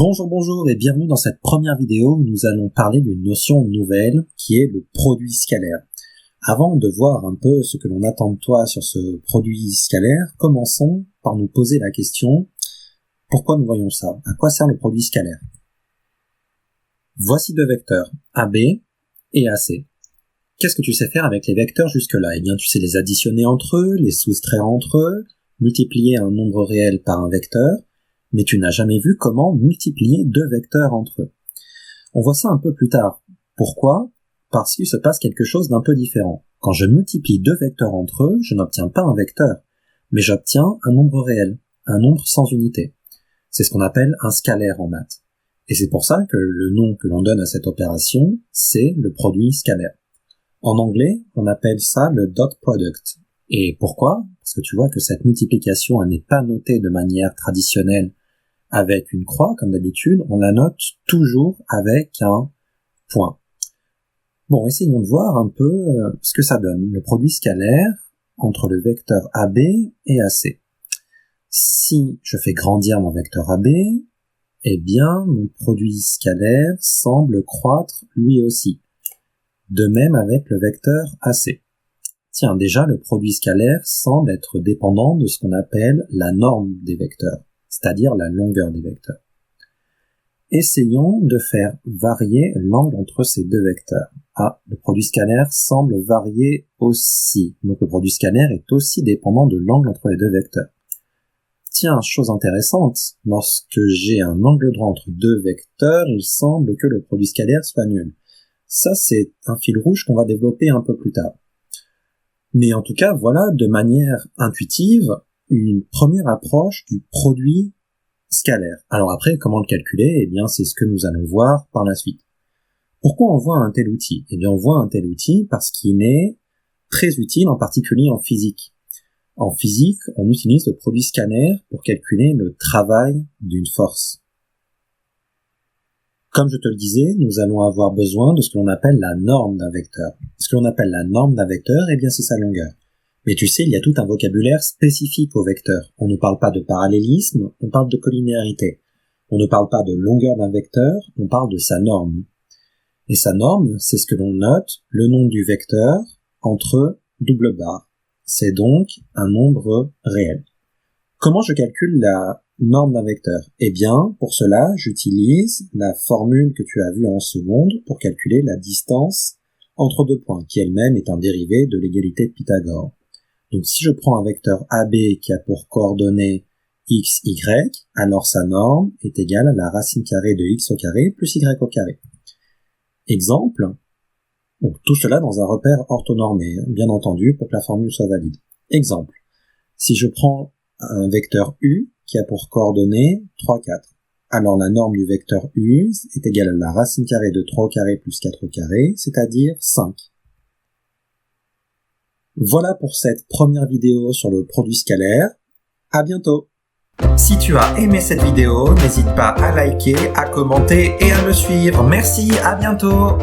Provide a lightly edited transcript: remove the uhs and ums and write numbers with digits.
Bonjour et bienvenue dans cette première vidéo où nous allons parler d'une notion nouvelle qui est le produit scalaire. Avant de voir un peu ce que l'on attend de toi sur ce produit scalaire, commençons par nous poser la question « Pourquoi nous voyons ça ? À quoi sert le produit scalaire ?» Voici deux vecteurs, AB et AC. Qu'est-ce que tu sais faire avec les vecteurs jusque-là ? Eh bien, tu sais les additionner entre eux, les soustraire entre eux, multiplier un nombre réel par un vecteur, mais tu n'as jamais vu comment multiplier deux vecteurs entre eux. On voit ça un peu plus tard. Pourquoi ? Parce qu'il se passe quelque chose d'un peu différent. Quand je multiplie deux vecteurs entre eux, je n'obtiens pas un vecteur, mais j'obtiens un nombre réel, un nombre sans unité. C'est ce qu'on appelle un scalaire en maths. Et c'est pour ça que le nom que l'on donne à cette opération, c'est le produit scalaire. En anglais, on appelle ça le dot product. Et pourquoi ? Parce que tu vois que cette multiplication, elle n'est pas notée de manière traditionnelle avec une croix, comme d'habitude, on la note toujours avec un point. Bon, essayons de voir un peu ce que ça donne, le produit scalaire entre le vecteur AB et AC. Si je fais grandir mon vecteur AB, eh bien, mon produit scalaire semble croître lui aussi. De même avec le vecteur AC. Tiens, déjà, le produit scalaire semble être dépendant de ce qu'on appelle la norme des vecteurs, c'est-à-dire la longueur des vecteurs. Essayons de faire varier l'angle entre ces deux vecteurs. Ah, le produit scalaire semble varier aussi. Donc le produit scalaire est aussi dépendant de l'angle entre les deux vecteurs. Tiens, chose intéressante, lorsque j'ai un angle droit entre deux vecteurs, il semble que le produit scalaire soit nul. Ça, c'est un fil rouge qu'on va développer un peu plus tard. Mais en tout cas, voilà, de manière intuitive, une première approche du produit scalaire. Alors après, comment le calculer ? Eh bien, c'est ce que nous allons voir par la suite. Pourquoi on voit un tel outil ? Eh bien, on voit un tel outil parce qu'il est très utile, en particulier en physique. En physique, on utilise le produit scalaire pour calculer le travail d'une force. Comme je te le disais, nous allons avoir besoin de ce que l'on appelle la norme d'un vecteur. Ce que l'on appelle la norme d'un vecteur, eh bien, c'est sa longueur. Mais tu sais, il y a tout un vocabulaire spécifique au vecteur. On ne parle pas de parallélisme, on parle de collinéarité. On ne parle pas de longueur d'un vecteur, on parle de sa norme. Et sa norme, c'est ce que l'on note, le nom du vecteur, entre double barre. C'est donc un nombre réel. Comment je calcule la norme d'un vecteur ? Eh bien, pour cela, j'utilise la formule que tu as vue en seconde pour calculer la distance entre deux points, qui elle-même est un dérivé de l'égalité de Pythagore. Donc si je prends un vecteur AB qui a pour coordonnées x, y, alors sa norme est égale à la racine carrée de x au carré plus y au carré. Exemple, donc tout cela dans un repère orthonormé, bien entendu, pour que la formule soit valide. Exemple, si je prends un vecteur u qui a pour coordonnées 3, 4, alors la norme du vecteur u est égale à la racine carrée de 3 au carré plus 4 au carré, c'est-à-dire 5. Voilà pour cette première vidéo sur le produit scalaire. À bientôt. Si tu as aimé cette vidéo, n'hésite pas à liker, à commenter et à me suivre. Merci, à bientôt.